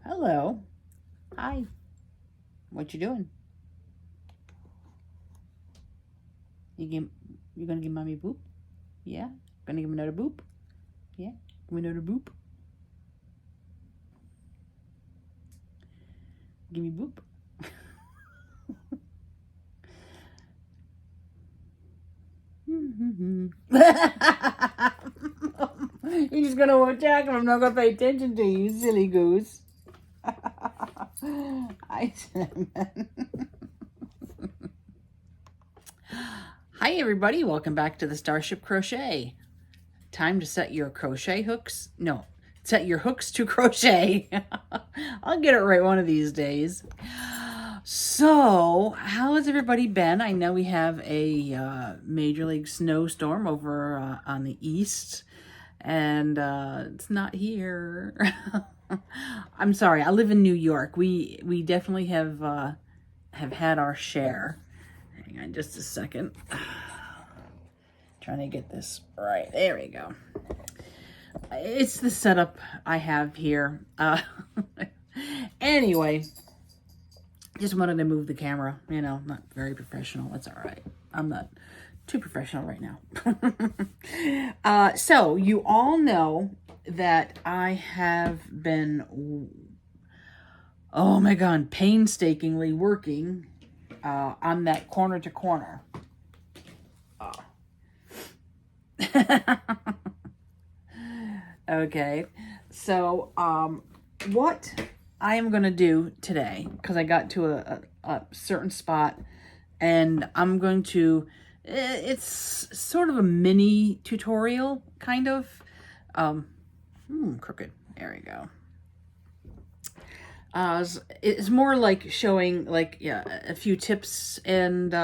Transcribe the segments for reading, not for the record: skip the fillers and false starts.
Hello. Hi. What you doing? You gonna give mommy a boop? Yeah? Gonna give him another boop? Yeah? Give me another boop? Give me boop. You're just gonna attack him. I'm not gonna pay attention to you, silly goose. Hi, Cinnamon. Hi, everybody. Welcome back to the Starship Crochet. Time to set your crochet hooks. No, set your hooks to crochet. I'll get it right one of these days. So, how has everybody been? I know we have a major league snowstorm over on the east, and it's not here. I'm sorry. I live in New York. We definitely have had our share. Hang on just a second. Trying to get this right. There we go. It's the setup I have here. Anyway, just wanted to move the camera. You know, not very professional. That's all right. I'm not too professional right now. So you all know that I have been, oh my God, painstakingly working on that corner to corner. Okay, so what I am going to do today, because I got to a certain spot, and I'm going to, it's sort of a mini tutorial, kind of. Crooked. There we go. It's more like showing a few tips and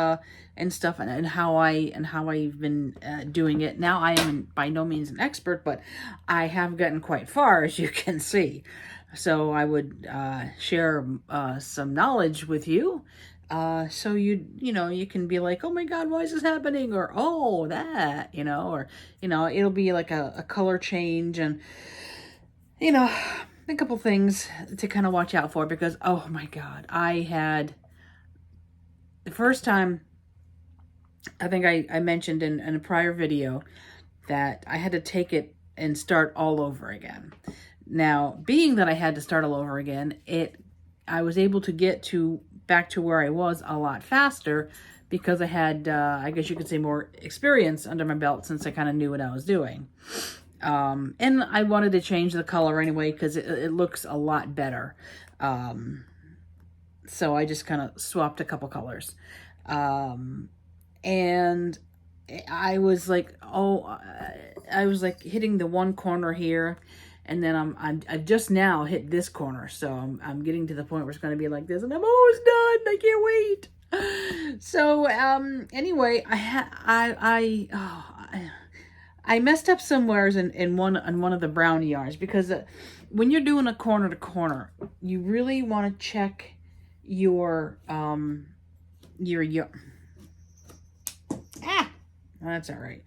stuff and how I've been doing it. Now I am by no means an expert, but I have gotten quite far, as you can see. So I would share some knowledge with you, so you can be like, oh my God, why is this happening? Or oh, that, or it'll be like a color change and a couple things to kind of watch out for, because oh my God, I had the first time, I think I mentioned in a prior video that I had to take it and start all over again. Now, being that I had to start all over again, I was able to get back to where I was a lot faster because I had, I guess you could say, more experience under my belt since I kind of knew what I was doing. And I wanted to change the color anyway because it looks a lot better. So I just kind of swapped a couple colors. And I was like, I was like hitting the one corner here, and then I've just now hit this corner, so I'm getting to the point where it's going to be like this, and I'm almost done. I can't wait. So anyway, I messed up somewheres in one of the brown yarns, because when you're doing a corner to corner, you really want to check your that's all right.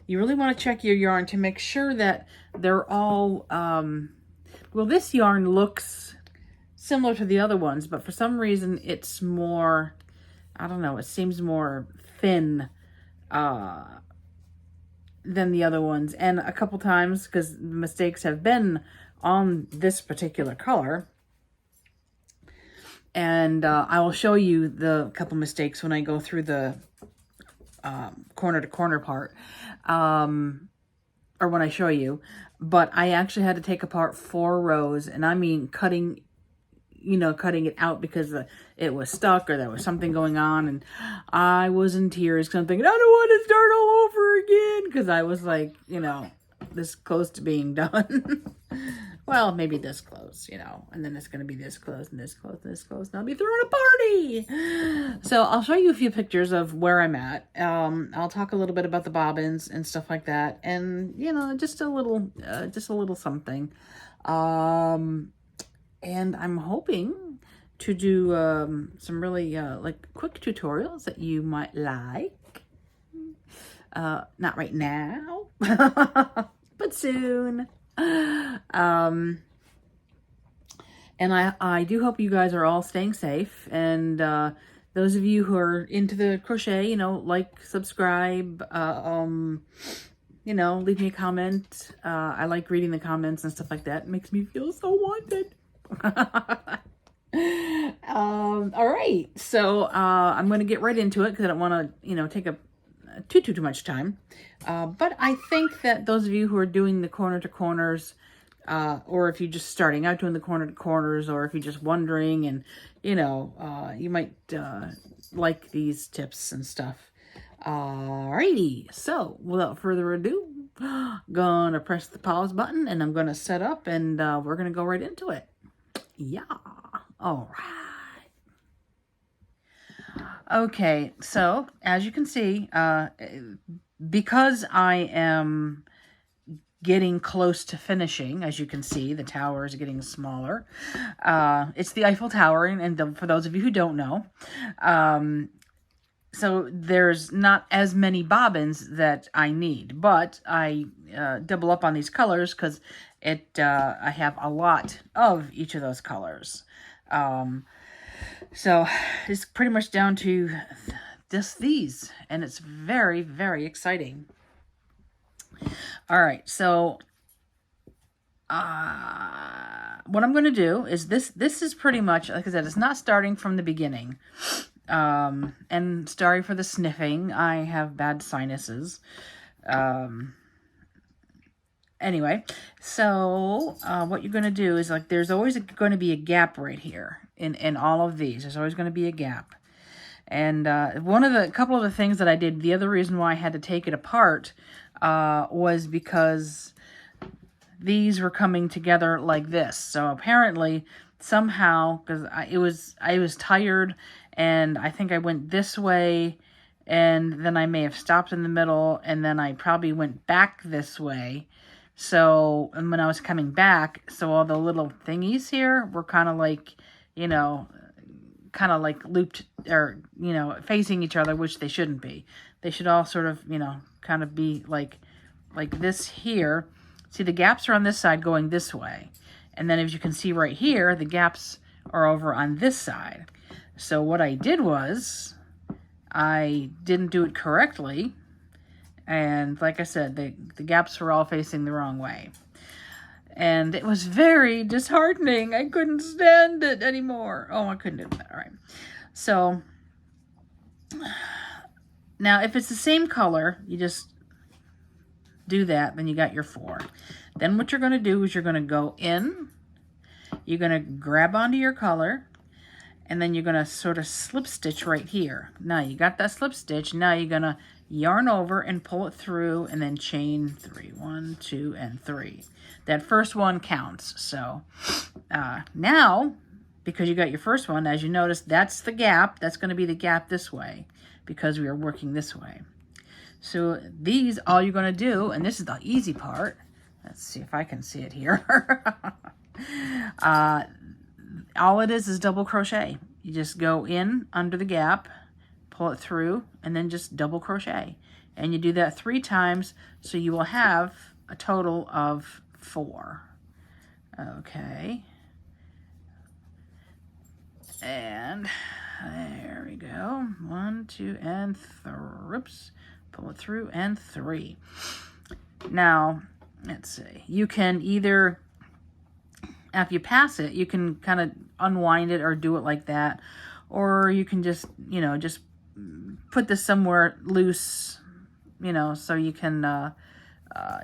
You really want to check your yarn to make sure that they're all, well, this yarn looks similar to the other ones, but for some reason it's more, I don't know, it seems more thin than the other ones. And a couple times, because mistakes have been on this particular color, and I will show you the couple mistakes when I go through the corner to corner part, or when I show you. But I actually had to take apart 4 rows, and I mean cutting it out because it was stuck or there was something going on, and I was in tears because I'm thinking, I don't want to start all over again, because I was like, this close to being done. Well, maybe this close, and then it's going to be this close and this close and this close, and I'll be throwing a party. So I'll show you a few pictures of where I'm at. I'll talk a little bit about the bobbins and stuff like that, and just a little something. And I'm hoping to do some really like quick tutorials that you might like. Not right now, but soon. And I do hope you guys are all staying safe. And those of you who are into the crochet, you know, like, subscribe, you know, leave me a comment. I like reading the comments and stuff like that. It makes me feel so wanted. All right. So I'm going to get right into it because I don't want to, you know, take up too much time. But I think that those of you who are doing the corner to corners, or if you're just starting out doing the corner to corners, or if you're just wondering and, you know, you might like these tips and stuff. Alrighty, so without further ado, gonna press the pause button and I'm gonna set up and we're gonna go right into it. Yeah, all right. Okay, so as you can see, because I am getting close to finishing, as you can see, the tower is getting smaller. It's the Eiffel Tower, and for those of you who don't know, so there's not as many bobbins that I need, but I double up on these colors because I have a lot of each of those colors. So it's pretty much down to just these, and it's very, very exciting. All right, so what I'm going to do is this is pretty much, like I said, it's not starting from the beginning. And sorry for the sniffing. I have bad sinuses. Anyway, so what you're going to do is, like, there's always going to be a gap right here in all of these. There's always going to be a gap. And a couple of the things that I did, the other reason why I had to take it apart was because these were coming together like this. So apparently, somehow, because I was tired, and I think I went this way, and then I may have stopped in the middle, and then I probably went back this way. So, and when I was coming back, so all the little thingies here were kind of like, you know, kind of like looped, or, you know, facing each other, which they shouldn't be. They should all sort of, you know, kind of be like this here. See, the gaps are on this side going this way. And then as you can see right here, the gaps are over on this side. So what I did was, I didn't do it correctly. And like I said, the gaps were all facing the wrong way. And it was very disheartening. I couldn't stand it anymore. Oh, I couldn't do that. All right. So now if it's the same color, you just do that. Then you got your 4. Then what you're going to do is you're going to go in. You're going to grab onto your color. And then you're going to sort of slip stitch right here. Now you got that slip stitch. Now you're going to yarn over and pull it through and then chain 3. 1, 2, and 3. That first one counts. So now, because you got your first one, as you notice, that's the gap. That's going to be the gap this way because we are working this way. So these, all you're going to do, and this is the easy part. Let's see if I can see it here. All it is double crochet. You just go in under the gap, pull it through, and then just double crochet. And you do that 3 times, so you will have a total of 4. Okay. And there we go. 1, 2, and 3. Oops. Pull it through, and 3. Now, let's see. You can either, after you pass it, you can kind of unwind it or do it like that. Or you can just, you know, just put this somewhere loose, you know, so you can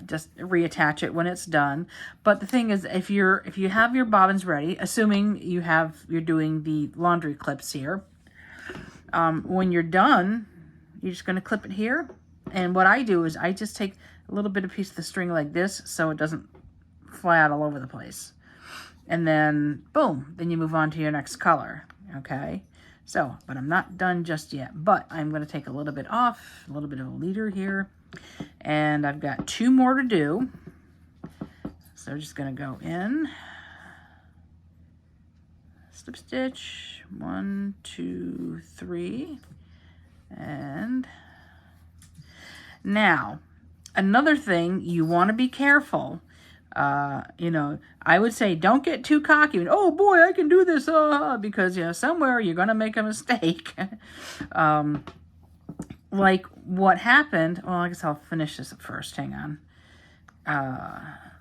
just reattach it when it's done. But the thing is, if you have your bobbins ready, assuming you're doing the laundry clips here, when you're done, you're just going to clip it here. And what I do is I just take a little bit of piece of the string like this so it doesn't fly out all over the place. And then, boom, then you move on to your next color, okay? So, but I'm not done just yet. But I'm going to take a little bit off, a little bit of a leader here. And I've got 2 more to do. So I'm just going to go in, slip stitch, 1, 2, 3, and now, another thing, you want to be careful You know, I would say don't get too cocky. And, oh boy, I can do this, because, you know, somewhere you're going to make a mistake. Like what happened, well, I guess I'll finish this first. Hang on.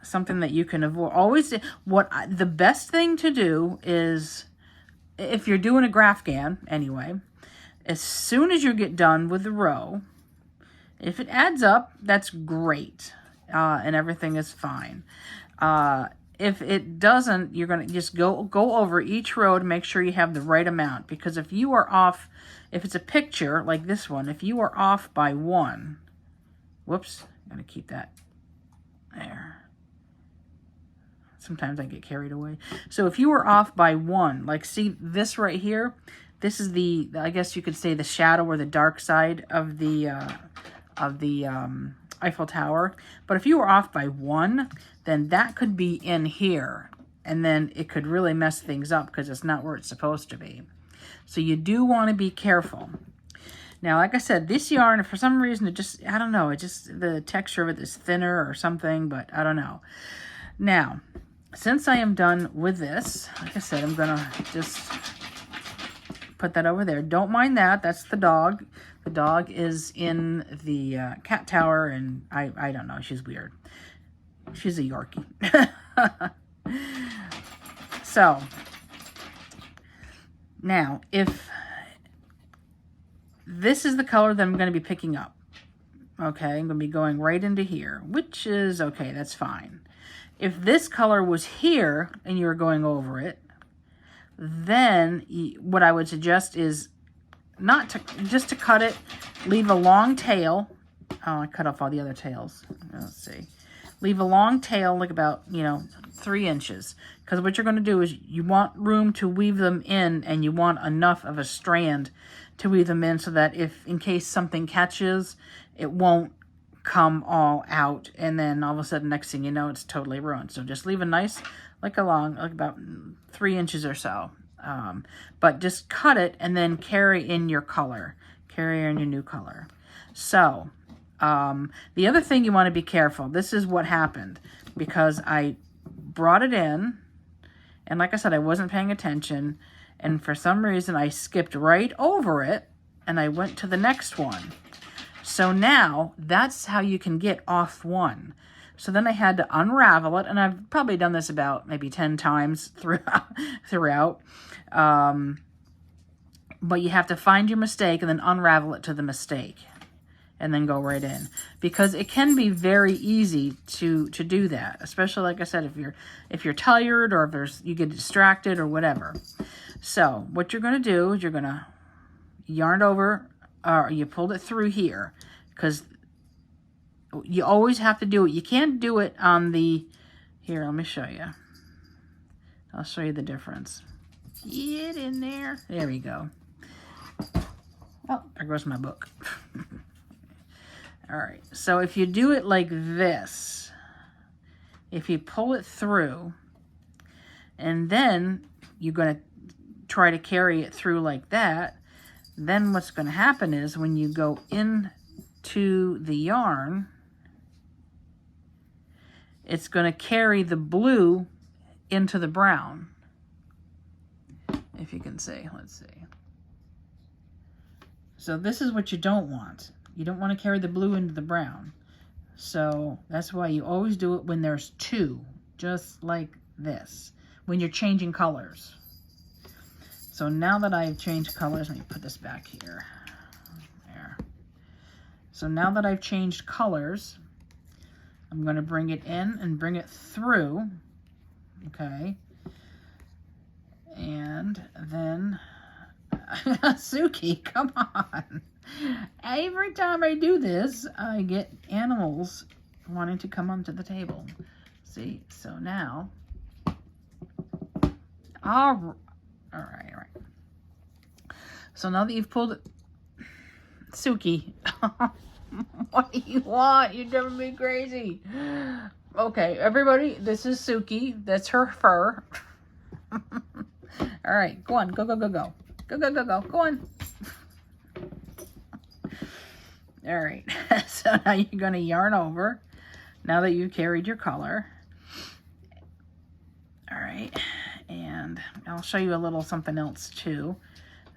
Something that you can avoid. Always, the best thing to do is, if you're doing a graph GAN, anyway, as soon as you get done with the row, if it adds up, that's great, and everything is fine. If it doesn't, you're going to just go over each row to make sure you have the right amount. Because if you are off, if it's a picture like this one, if you are off by 1, whoops, I'm going to keep that there. Sometimes I get carried away. So if you were off by 1, like see this right here, this is the, I guess you could say, the shadow or the dark side of the Eiffel Tower. But if you were off by 1, then that could be in here, and then it could really mess things up because it's not where it's supposed to be. So you do want to be careful. Now, like I said, this yarn, for some reason, it just, I don't know, it just, the texture of it is thinner or something, but I don't know. Now, since I am done with this, like I said, I'm going to just put that over there. Don't mind that. That's the dog. The dog is in the cat tower, and I don't know. She's weird. She's a Yorkie. So, now, if this is the color that I'm going to be picking up, okay, I'm going to be going right into here, which is okay. That's fine. If this color was here and you were going over it, then what I would suggest is just to cut it, leave a long tail. Oh, I cut off all the other tails. Let's see. Leave a long tail, like about, 3 inches. Because what you're going to do is you want room to weave them in, and you want enough of a strand to weave them in so that if, in case something catches, it won't come all out, and then all of a sudden, next thing you know, it's totally ruined. So just leave a nice, like about 3 inches or so. But just cut it and then carry in your color. Carry in your new color. So, the other thing you want to be careful. This is what happened because I brought it in, and like I said, I wasn't paying attention, and for some reason I skipped right over it, and I went to the next one. So now, that's how you can get off one. So then I had to unravel it, and I've probably done this about maybe 10 times throughout. But you have to find your mistake and then unravel it to the mistake. And then go right in. Because it can be very easy to do that. Especially, like I said, if you're tired or if you get distracted or whatever. So, what you're going to do is you're going to yarn over, or you pulled it through here. Because you always have to do it. You can't do it on the... Here, let me show you. I'll show you the difference. Get in there. There we go. Oh, there goes my book. All right. So if you do it like this, if you pull it through, and then you're going to try to carry it through like that, then what's going to happen is when you go into the yarn, it's going to carry the blue into the brown. If you can see, let's see. So this is what you don't want. You don't want to carry the blue into the brown. So that's why you always do it when there's 2, just like this, when you're changing colors. So now that I've changed colors, let me put this back here. There. So now that I've changed colors, I'm going to bring it in and bring it through. Okay. And then, Suki, come on. Every time I do this, I get animals wanting to come onto the table. See, so now, all right. So now that you've pulled it, Suki, what do you want? You're driving me crazy. Okay, everybody, this is Suki. That's her fur. All right, go on. Go. Go on. All right, so now you're going to yarn over, now that you've carried your color. All right, and I'll show you a little something else too.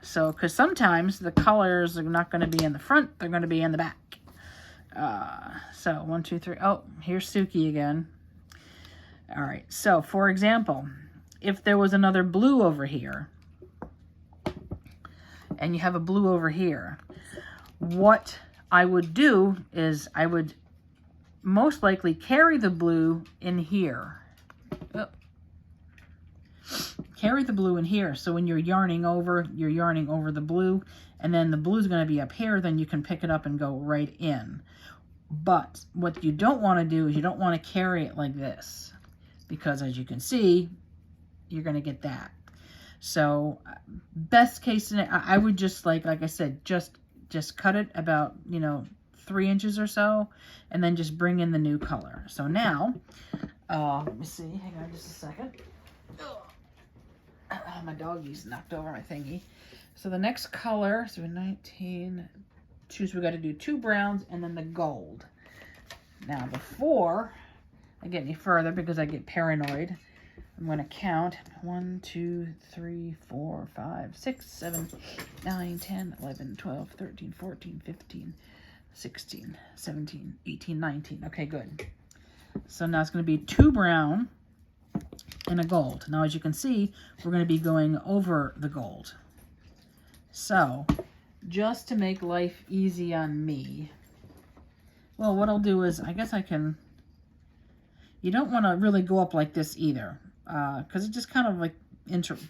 So, because sometimes the colors are not going to be in the front, they're going to be in the back. So 1, 2, 3. Oh, here's Suki again. All right, so for example, if there was another blue over here, and you have a blue over here, what I would do is I would most likely carry the blue in here. Oh. Carry the blue in here, so when you're yarning over the blue, and then the blue's going to be up here, then you can pick it up and go right in. But what you don't want to do is you don't want to carry it like this, because as you can see, you're going to get that. So best case scenario, I would just like I said, just cut it about, 3 inches or so, and then just bring in the new color. So now, let me see, hang on just a second. My doggy's knocked over my thingy. So the next color, so 19, we got to do 2 browns and then the gold. Now before I get any further, because I get paranoid, I'm going to count 1, 2, 3, 4, 5, 6, 7, 9, 10, 11, 12, 13, 14, 15, 16, 17, 18, 19. Okay, good. So now it's going to be 2 brown and a gold. Now, as you can see, we're going to be going over the gold. So, just to make life easy on me, well, what I'll do is, I guess I can, you don't want to really go up like this either, because it just kind of like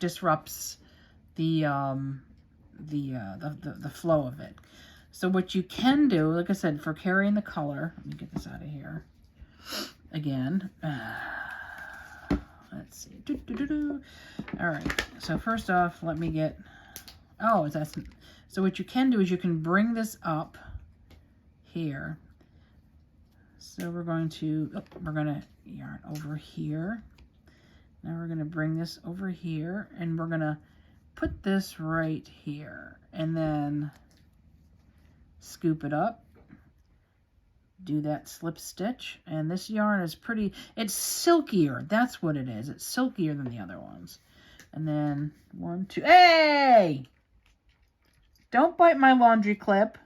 disrupts the flow of it. So what you can do, like I said, for carrying the color, let me get this out of here again. Let's see. All right. So first off, let me get. Oh, that's. So what you can do is you can bring this up here. So we're going to yarn over here. Now we're going to bring this over here, and we're going to put this right here, and then scoop it up. Do that slip stitch, and this yarn is pretty, it's silkier, that's what it is. It's silkier than the other ones. And then 1, 2, hey! Don't bite my laundry clip.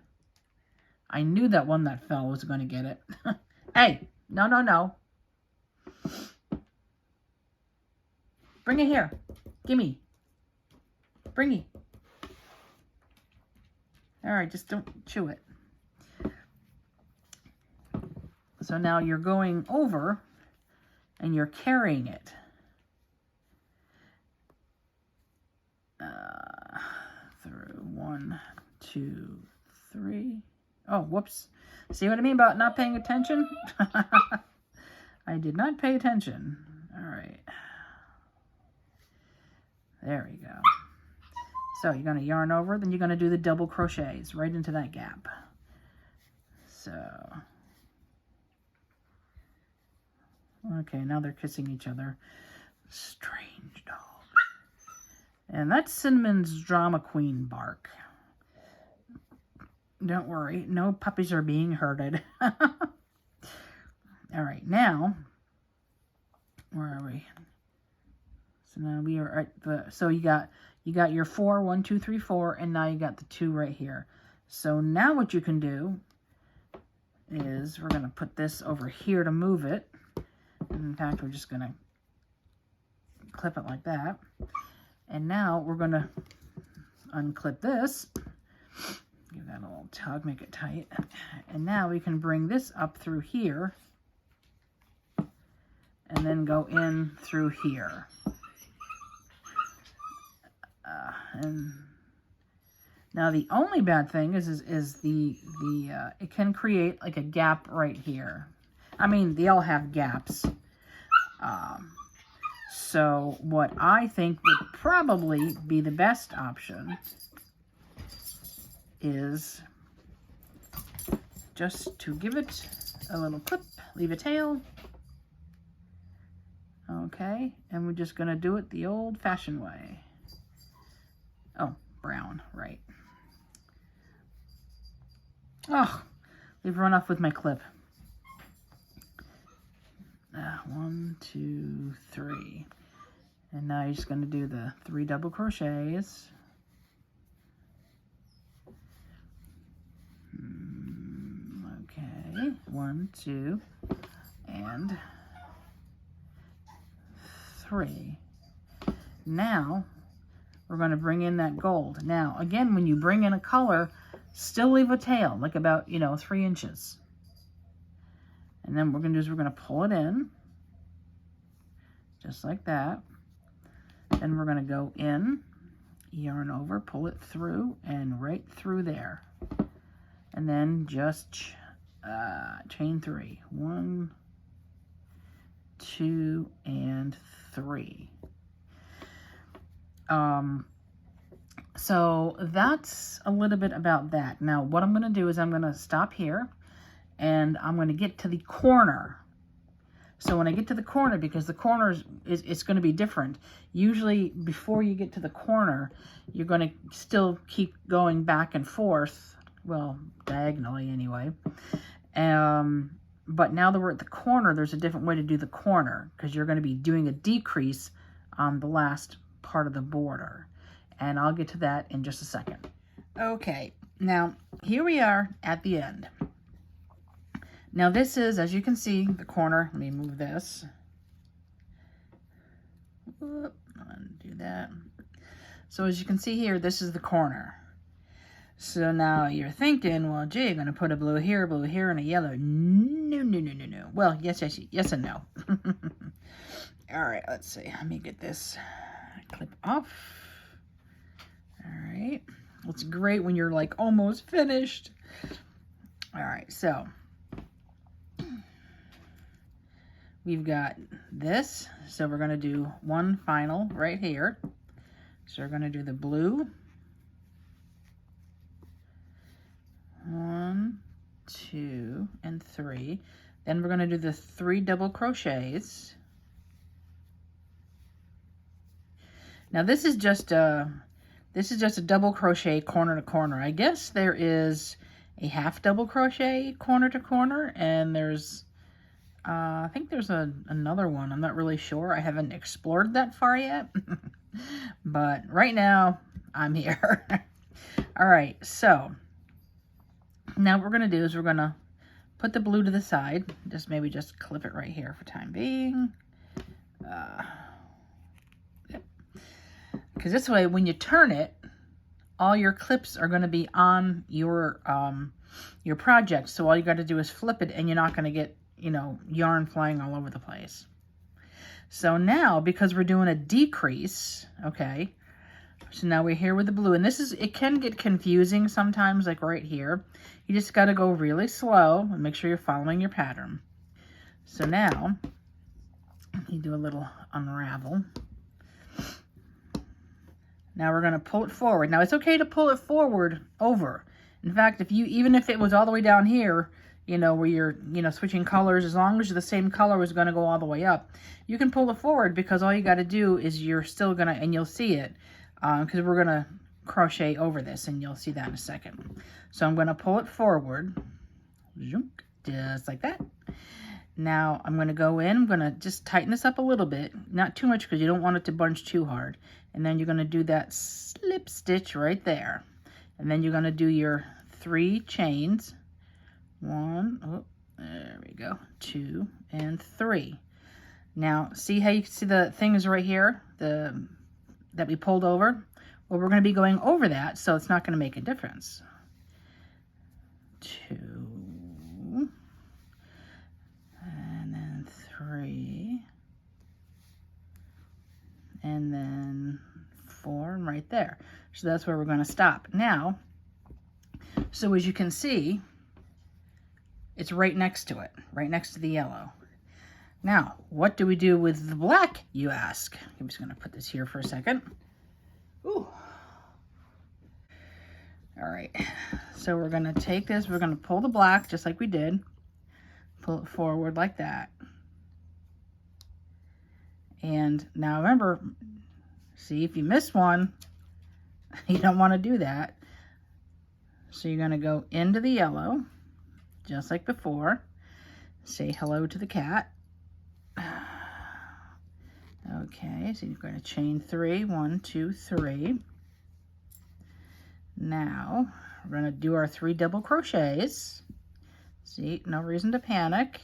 I knew that one that fell was going to get it. Hey, no, no, no. Bring it here. Gimme. Bring it. All right, just don't chew it. So now you're going over and you're carrying it. Through 1, 2, 3. Oh, whoops. See what I mean about not paying attention? I did not pay attention. All right. There we go. So you're going to yarn over, then you're going to do the double crochets right into that gap. So, okay, now they're kissing each other. Strange dogs. And that's Cinnamon's Drama Queen bark. Don't worry, no puppies are being hurted. All right, now, where are we? So now we are at the, so you got your 4, 1, 2, 3, 4, and now you got the 2 right here. So now what you can do is we're going to put this over here to move it. In fact, we're just going to clip it like that. And now we're going to unclip this. Give that a little tug, make it tight. And now we can bring this up through here and then go in through here. And now the only bad thing is it can create like a gap right here. I mean, they all have gaps. So what I think would probably be the best option is just to give it a little clip, leave a tail. Okay, and we're just going to do it the old-fashioned way. Oh, brown, right. Oh, we've run off with my clip. 1, 2, 3. And now you're just going to do the 3 double crochets. Okay, 1, 2, and 3. Now we're going to bring in that gold. Now again, when you bring in a color, still leave a tail, like about 3 inches. And then what we're going to do is we're going to pull it in, just like that. Then we're going to go in, yarn over, pull it through, and right through there. And then just chain 3. 1, 2, and 3. So that's a little bit about that. Now what I'm going to do is I'm going to stop here, and I'm going to get to the corner. So when I get to the corner, because the corner it's going to be different. Usually before you get to the corner, you're going to still keep going back and forth, well, diagonally anyway. But now that we're at the corner, there's a different way to do the corner, because you're going to be doing a decrease on the last part of the border. And I'll get to that in just a second. Okay, now here we are at the end. Now this is, as you can see, the corner. Let me move this. Undo that. So as you can see here, this is the corner. So now you're thinking, well, gee, I'm going to put a blue here, and a yellow. No, no, no, no, no. Well, yes, yes, yes, and no. All right, let's see. Let me get this clip off. All right. It's great when you're like almost finished. All right, so we've got this. So we're going to do one final right here. So we're going to do the blue. 1, 2, and 3. Then we're going to do the 3 double crochets. Now this is just a double crochet corner to corner. I guess there is a half double crochet corner to corner, and there's I think there's another one. I'm not really sure. I haven't explored that far yet. But right now I'm here. All right, so now what we're going to do is we're going to put the blue to the side. Maybe just clip it right here for time being. Yep. Because this way, when you turn it, all your clips are going to be on your project. So all you got to do is flip it, and you're not going to get, yarn flying all over the place. So now, because we're doing a decrease, okay, so now we're here with the blue, and it can get confusing sometimes, like right here. You just got to go really slow and make sure you're following your pattern. So now, you do a little unravel. Now we're going to pull it forward. Now it's okay to pull it forward over. In fact, even if it was all the way down here, where you're, switching colors, as long as the same color is going to go all the way up, you can pull it forward, because all you got to do is you're still going to, and you'll see it, because we're going to crochet over this, and you'll see that in a second. So I'm going to pull it forward, just like that. Now I'm going to go in, I'm going to just tighten this up a little bit, not too much, because you don't want it to bunch too hard. And then you're going to do that slip stitch right there. And then you're going to do your 3 chains. 1, oh, there we go, 2, and 3. Now, see how you can see the things right here, that we pulled over? Well, we're going to be going over that, so it's not going to make a difference. 2, and then 3, and then 4, and right there. So that's where we're going to stop. Now, so as you can see, it's right next to it, right next to the yellow. Now, what do we do with the black, you ask? I'm just going to put this here for a second. Ooh. All right, so we're going to take this, we're going to pull the black just like we did. Pull it forward like that. And now remember, see, if you miss one, you don't want to do that. So you're going to go into the yellow, just like before. Say hello to the cat. Okay, so you're going to chain 3, 1, 2, 3. Now we're going to do our 3 double crochets. See, no reason to panic.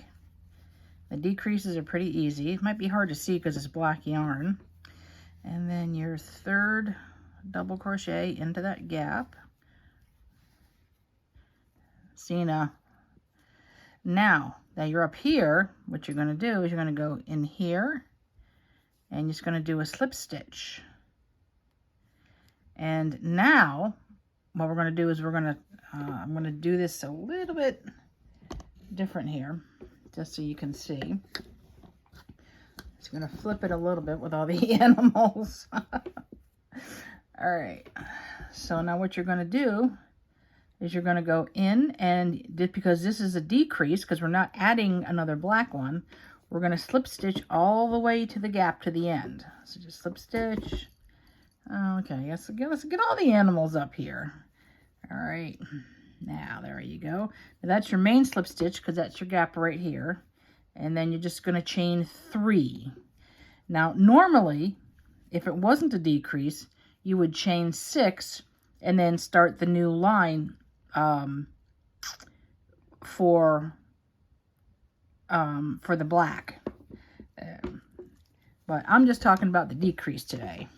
The decreases are pretty easy. It might be hard to see because it's black yarn. And then your 3rd double crochet into that gap. See now that you're up here, what you're going to do is you're going to go in here and you're just going to do a slip stitch. And now what we're going to do is I'm going to do this a little bit different here, just so you can see. Just going to flip it a little bit with all the animals. All right, so now what you're going to do is you're going to go in, and because this is a decrease, because we're not adding another black one, we're going to slip stitch all the way to the gap to the end. So just slip stitch. Okay, let's get all the animals up here. All right, now there you go. Now that's your main slip stitch because that's your gap right here. And then you're just going to chain 3. Now normally, if it wasn't a decrease, you would chain 6 and then start the new line for the black. But I'm just talking about the decrease today.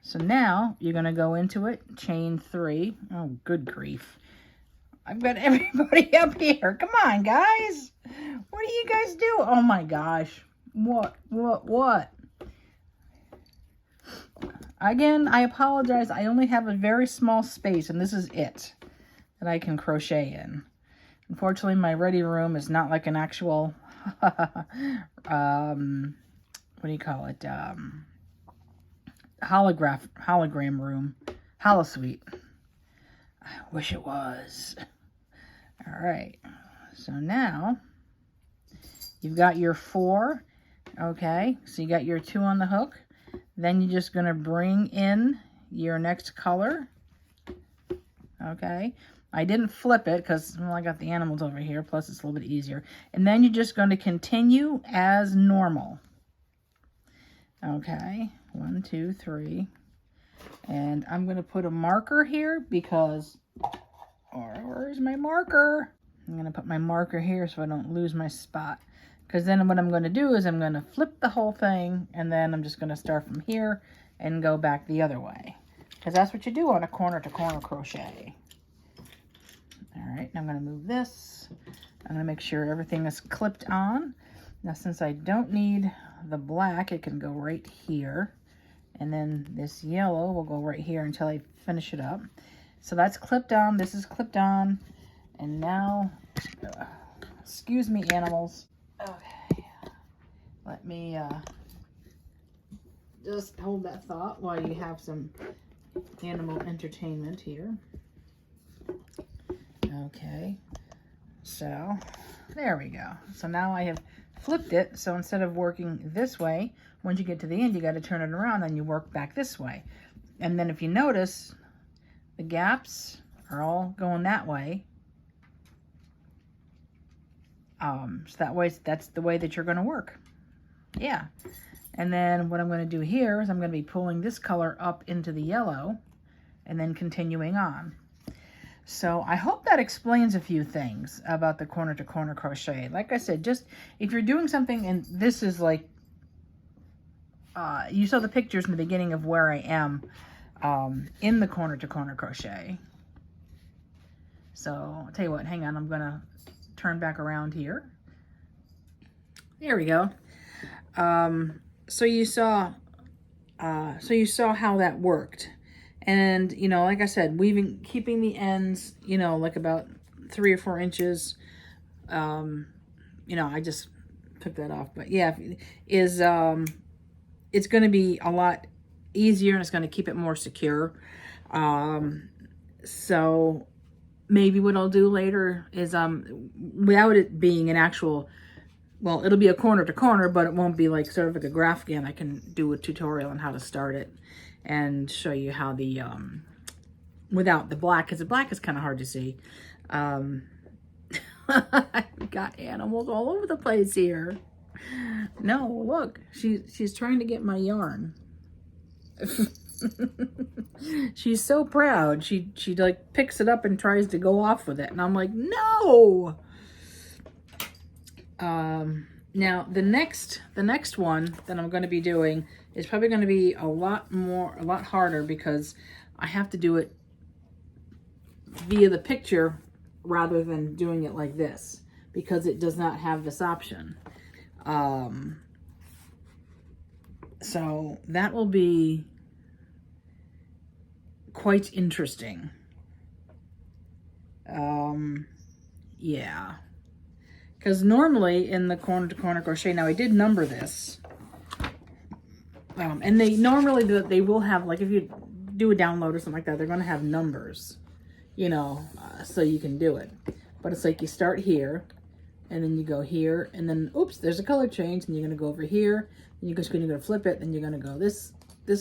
So now you're going to go into it, chain 3. Oh, good grief. I've got everybody up here. Come on, guys. What do you guys do? Oh my gosh. What? Again, I apologize. I only have a very small space, and this is it that I can crochet in. Unfortunately, my ready room is not like an actual, what do you call it? Hologram room. Holosuite. I wish it was. All right. So now you've got your 4. Okay. So you got your 2 on the hook. Then you're just going to bring in your next color. Okay. I didn't flip it because, well, I got the animals over here. Plus, it's a little bit easier. And then you're just going to continue as normal. Okay. 1, 2, 3. And I'm going to put a marker here because, where's my marker? I'm going to put my marker here so I don't lose my spot. Because then what I'm going to do is I'm going to flip the whole thing, and then I'm just going to start from here and go back the other way. Because that's what you do on a corner-to-corner crochet. All right, now I'm going to move this. I'm going to make sure everything is clipped on. Now, since I don't need the black, it can go right here. And then this yellow will go right here until I finish it up. So that's clipped on. This is clipped on. And now, excuse me, animals. Okay, let me just hold that thought while you have some animal entertainment here. Okay, so there we go. So now I have flipped it. So instead of working this way, once you get to the end, you got to turn it around, then you work back this way. And then if you notice, the gaps are all going that way. So that way, that's the way that you're going to work. Yeah. And then what I'm going to do here is I'm going to be pulling this color up into the yellow and then continuing on. So I hope that explains a few things about the corner-to-corner crochet. Like I said, just if you're doing something, and this is like, you saw the pictures in the beginning of where I am in the corner-to-corner crochet. So I'll tell you what, hang on, I'm going to turn back around here. There we go. So you saw how that worked. And, you know, like I said, keeping the ends, you know, like about 3 or 4 inches. You know, I just took that off. But yeah, it's going to be a lot easier and it's going to keep it more secure. So maybe what I'll do later is, without it being an actual, well, it'll be a corner to corner, but it won't be like sort of like a graph again. I can do a tutorial on how to start it and show you how the, without the black, because the black is kind of hard to see. I've got animals all over the place here. No, look, she's trying to get my yarn. She's so proud. She like picks it up and tries to go off with it, and I'm like, no. Now the next one that I'm going to be doing is probably going to be a lot harder, because I have to do it via the picture rather than doing it like this, because it does not have this option. So that will be quite interesting. Yeah. Because normally in the corner to corner crochet, now I did number this. And they normally, they will have, like if you do a download or something like that, they're going to have numbers, you know, so you can do it. But it's like you start here, and then you go here, and then, oops, there's a color change, and you're going to go over here, and you're just going to flip it, and you're going to go this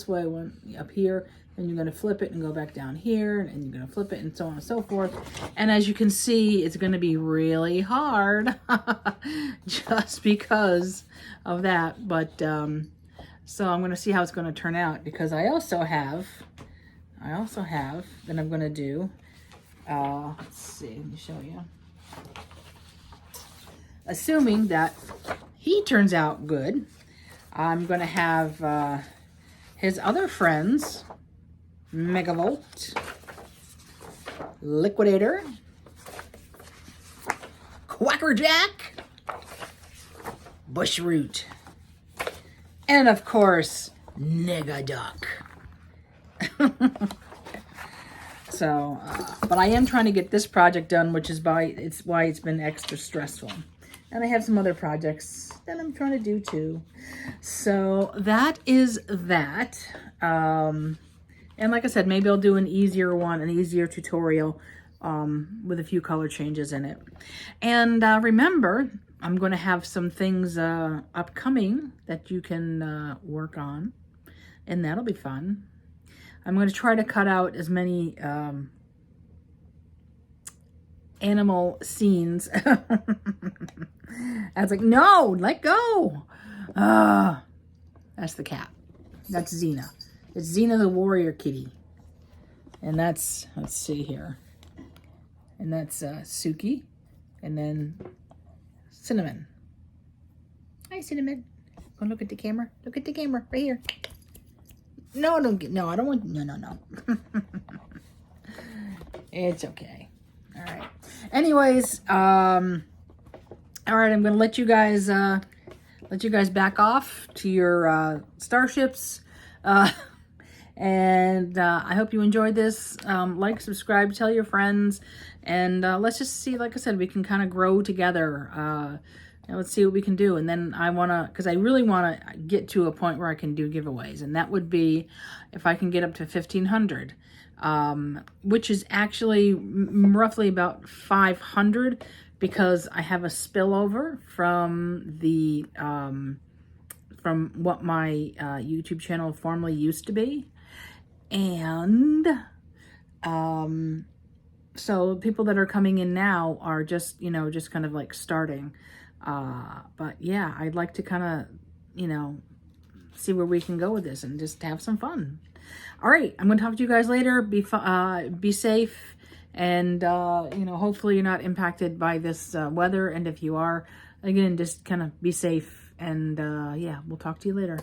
way, one up here, and you're going to flip it and go back down here, and you're going to flip it, and so on and so forth. And as you can see, it's going to be really hard just because of that. But so I'm going to see how it's going to turn out, because I also have that I'm going to do, let's see, let me show you. Assuming that he turns out good, I'm going to have his other friends, Megavolt, Liquidator, Quackerjack, Bushroot, and of course, Negaduck. So, but I am trying to get this project done, which is why it's been extra stressful. And I have some other projects that I'm trying to do too. So that is that. And like I said, maybe I'll do an easier tutorial with a few color changes in it. And remember, I'm going to have some things upcoming that you can work on, and that'll be fun. I'm going to try to cut out as many animal scenes. I was like, no, let go. That's the cat. That's Xena. It's Xena the warrior kitty. And that's, let's see here. And that's Suki. And then Cinnamon. Hi, Cinnamon. Go look at the camera. Look at the camera right here. No, I don't want, no. It's okay. All right. Anyways, all right, I'm going to let you guys back off to your starships. And I hope you enjoyed this. Like, subscribe, tell your friends, and let's just see, like I said, we can kind of grow together. And let's see what we can do. And then because I really want to get to a point where I can do giveaways. And that would be if I can get up to 1,500, which is actually roughly about 500, because I have a spillover from the, from what my YouTube channel formerly used to be. And so people that are coming in now are just, just kind of like starting. But yeah, I'd like to kind of, see where we can go with this and just have some fun. All right, I'm going to talk to you guys later. Be safe, and, hopefully you're not impacted by this weather. And if you are, again, just kind of be safe. And yeah, we'll talk to you later.